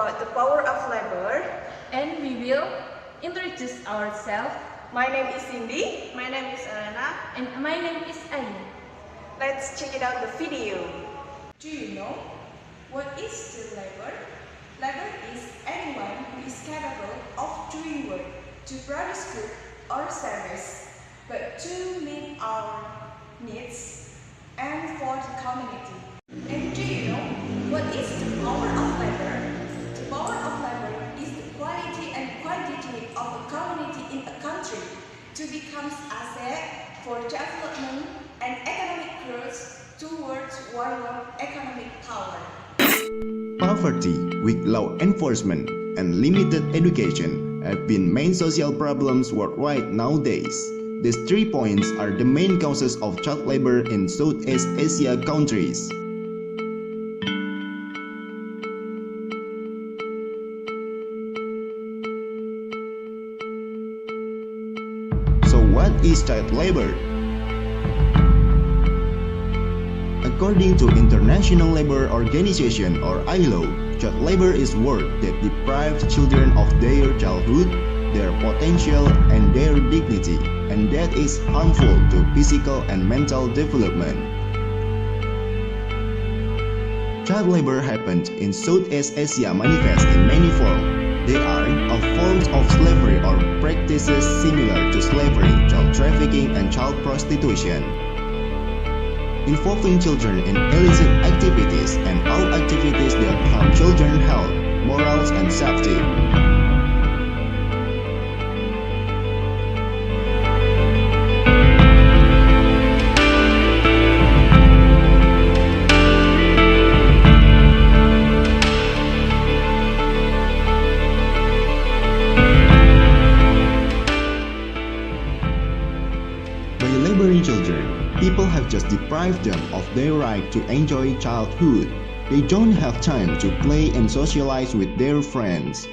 about the power of labor. And we will introduce ourselves. My name is Cindy. My name is Elena. And my name is Ayu. Let's check it out the video. Do you know what is the labor? Labor is anyone who is capable of doing work to produce good or service, but to meet our needs and for the community. And do you know what is the power of labor? The power of labor is the quality and quantity of a community in a country to become asset for development and economic growth towards world economic power. Poverty, weak law enforcement, and limited education have been main social problems worldwide nowadays. These 3 points are the main causes of child labor in Southeast Asia countries. So what is child labor? According to International Labour Organization or ILO, child labor is work that deprives children of their childhood, their potential, and their dignity, and that is harmful to physical and mental development. Child labor happens in Southeast Asia manifest in many forms. They are of forms of slavery or practices similar to slavery, child trafficking, and child prostitution. Involving children in illicit activities and all activities that harm children's health, morals, and safety. By laboring children, people have just deprived them of their right to enjoy childhood. They don't have time to play and socialize with their friends.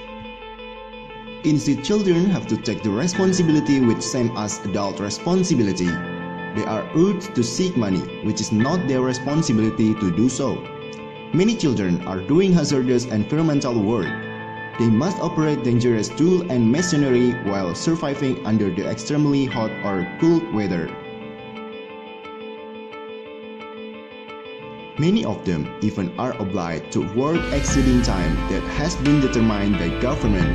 Instead, children have to take the responsibility which same as adult responsibility. They are urged to seek money, which is not their responsibility to do so. Many children are doing hazardous environmental work. They must operate dangerous tools and machinery while surviving under the extremely hot or cold weather. Many of them even are obliged to work exceeding time that has been determined by government.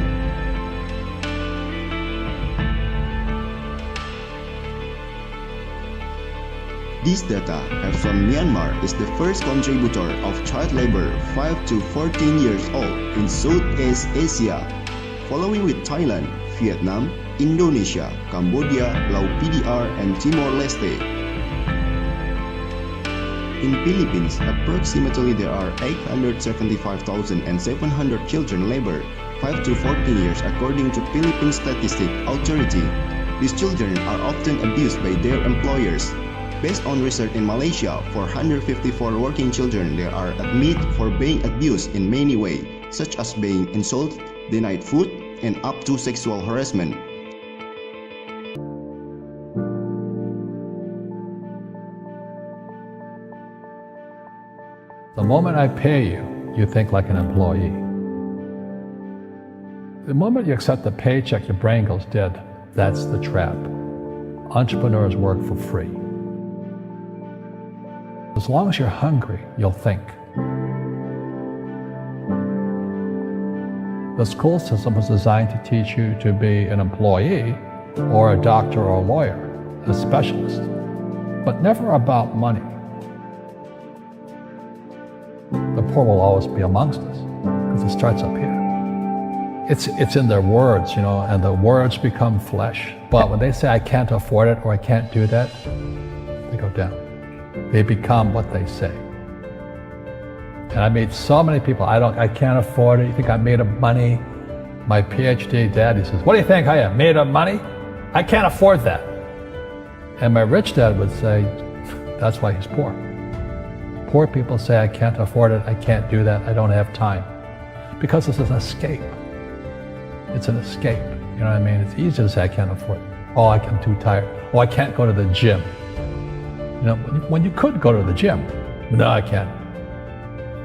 This data have from Myanmar is the first contributor of child labor 5 to 14 years old in Southeast Asia, following with Thailand, Vietnam, Indonesia, Cambodia, Laos PDR, and Timor-Leste. In Philippines, approximately there are 875,700 children labor 5 to 14 years according to Philippine Statistics Authority. These children are often abused by their employers. Based on research in Malaysia, for 154 working children there are admitted for being abused in many ways, such as being insulted, denied food, and up to sexual harassment. The moment I pay you, you think like an employee. The moment you accept the paycheck, your brain goes dead. That's the trap. Entrepreneurs work for free. As long as you're hungry, you'll think. The school system was designed to teach you to be an employee or a doctor or a lawyer, a specialist, but never about money. The poor will always be amongst us because it starts up here. It's in their words, and the words become flesh. But when they say, I can't afford it or I can't do that, they go down. They become what they say. And I meet so many people, I can't afford it. You think I'm made of money? My PhD daddy says, what do you think I am, made of money? I can't afford that. And my rich dad would say, that's why he's poor. Poor people say, I can't afford it, I can't do that, I don't have time. Because it's an escape. It's an escape, you know what I mean? It's easy to say, I can't afford it. Oh, I'm too tired. Oh, I can't go to the gym. When you could go to the gym. No, I can't.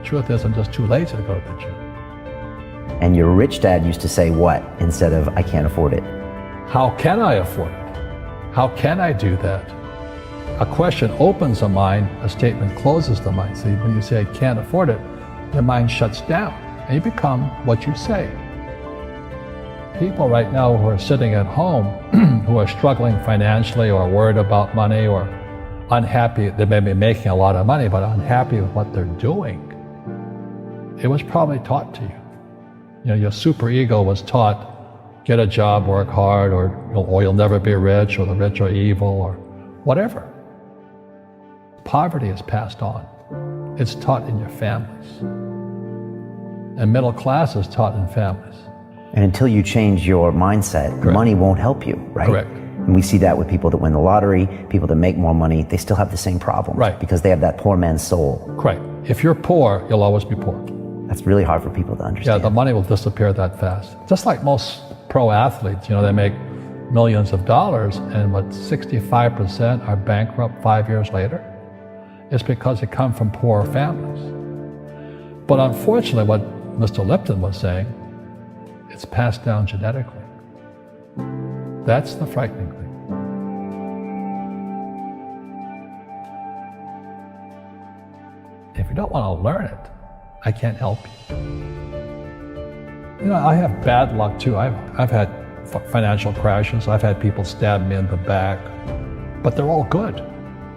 Truth is, I'm just too lazy to go to the gym. And your rich dad used to say what instead of, I can't afford it? How can I afford it? How can I do that? A question opens the mind, a statement closes the mind. See, when you say I can't afford it, your mind shuts down and you become what you say. People right now who are sitting at home, who are struggling financially or worried about money or unhappy, they may be making a lot of money, but unhappy with what they're doing. It was probably taught to you. You know, your superego was taught, get a job, work hard, or you'll never be rich, or the rich are evil, or whatever. Poverty is passed on. It's taught in your families. And middle class is taught in families. And until you change your mindset, Correct. money won't help you, right? Correct. And we see that with people that win the lottery, people that make more money, they still have the same problem. Right. Because they have that poor man's soul. Correct. If you're poor, you'll always be poor. That's really hard for people to Yeah, understand. the money will disappear that fast. Just like most pro athletes, you know, they make millions of dollars, and what 65% are bankrupt 5 years later. It's because they come from poor families. But unfortunately, what Mr. Lipton was saying, it's passed down genetically. That's the frightening thing. If you don't want to learn it, I can't help you. You know, I have bad luck too. I've had financial crashes. I've had people stab me in the back, but they're all good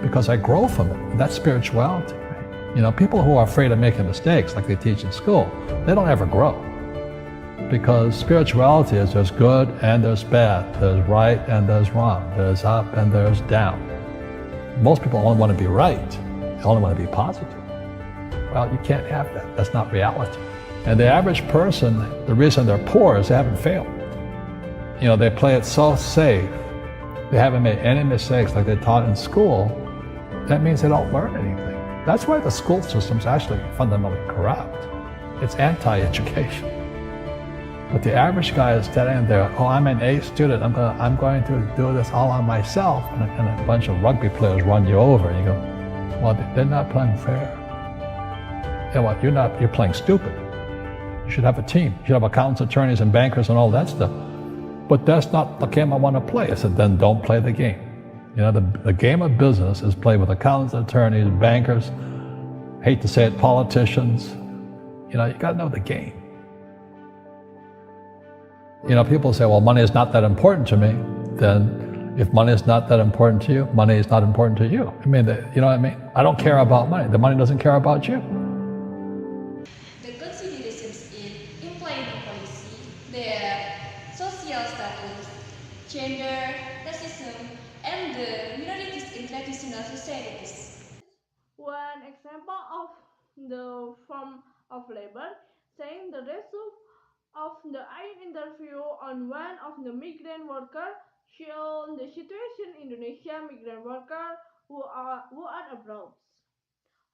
because I grow from it. And that's spirituality. Right? You know, people who are afraid of making mistakes, like they teach in school, they don't ever grow. Because spirituality is there's good and there's bad, there's right and there's wrong, there's up and there's down. Most people only want to be right, they only want to be positive. Well, you can't have that. That's not reality. And the average person, the reason they're poor is they haven't failed. You know, they play it so safe. They haven't made any mistakes like they taught in school. That means they don't learn anything. That's why the school system's actually fundamentally corrupt. It's anti-education. But the average guy is standing there, oh, I'm an A student, I'm going to do this all on myself. And a bunch of rugby players run you over and you go, well, they're not playing fair. Yeah, well, you're playing stupid. You should have a team. You should have accountants, attorneys, and bankers and all that stuff. But that's not the game I want to play. I said, then don't play the game. You know, the game of business is played with accountants, attorneys, bankers, hate to say it, politicians. You know, you got to know the game. You know, people say, well, money is not that important to me. Then if money is not that important to you, money is not important to you. I mean, you know what I mean? I don't care about money. The money doesn't care about you. The considerations in employment policy, their social status, gender, racism, and the minorities in traditional societies. One example of the form of labor, saying the result of the interview on one of the migrant workers shown the situation in Indonesia migrant workers who are abroad.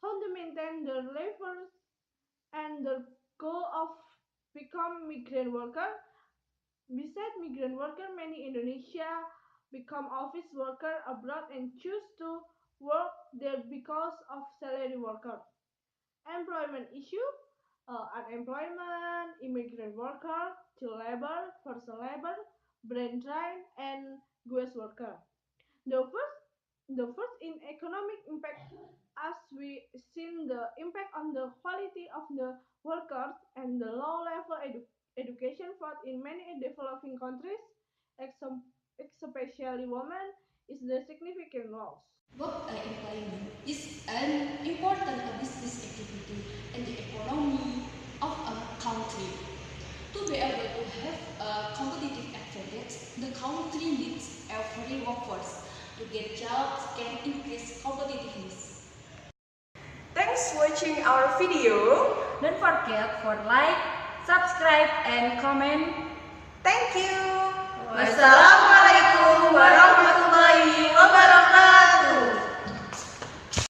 How to maintain their levels and the goal of become migrant worker. Besides migrant worker, many Indonesia become office worker abroad and choose to work there because of salary worker. Employment issue, unemployment, immigrant worker, child labor, forced labor, brain drain, and guest worker. The first in economic impact, as we seen the impact on the quality of the workers and the low level education found in many developing countries, especially women, is the significant loss. Work employment is an important business activity in the economy of a country. To be able to have a competitive advantage, the country needs every workforce to get jobs and increase competitiveness. Thanks for watching our video. Don't forget for like, subscribe, and comment. Thank you. Wassalamualaikum warahmatullahi wabarakatuh.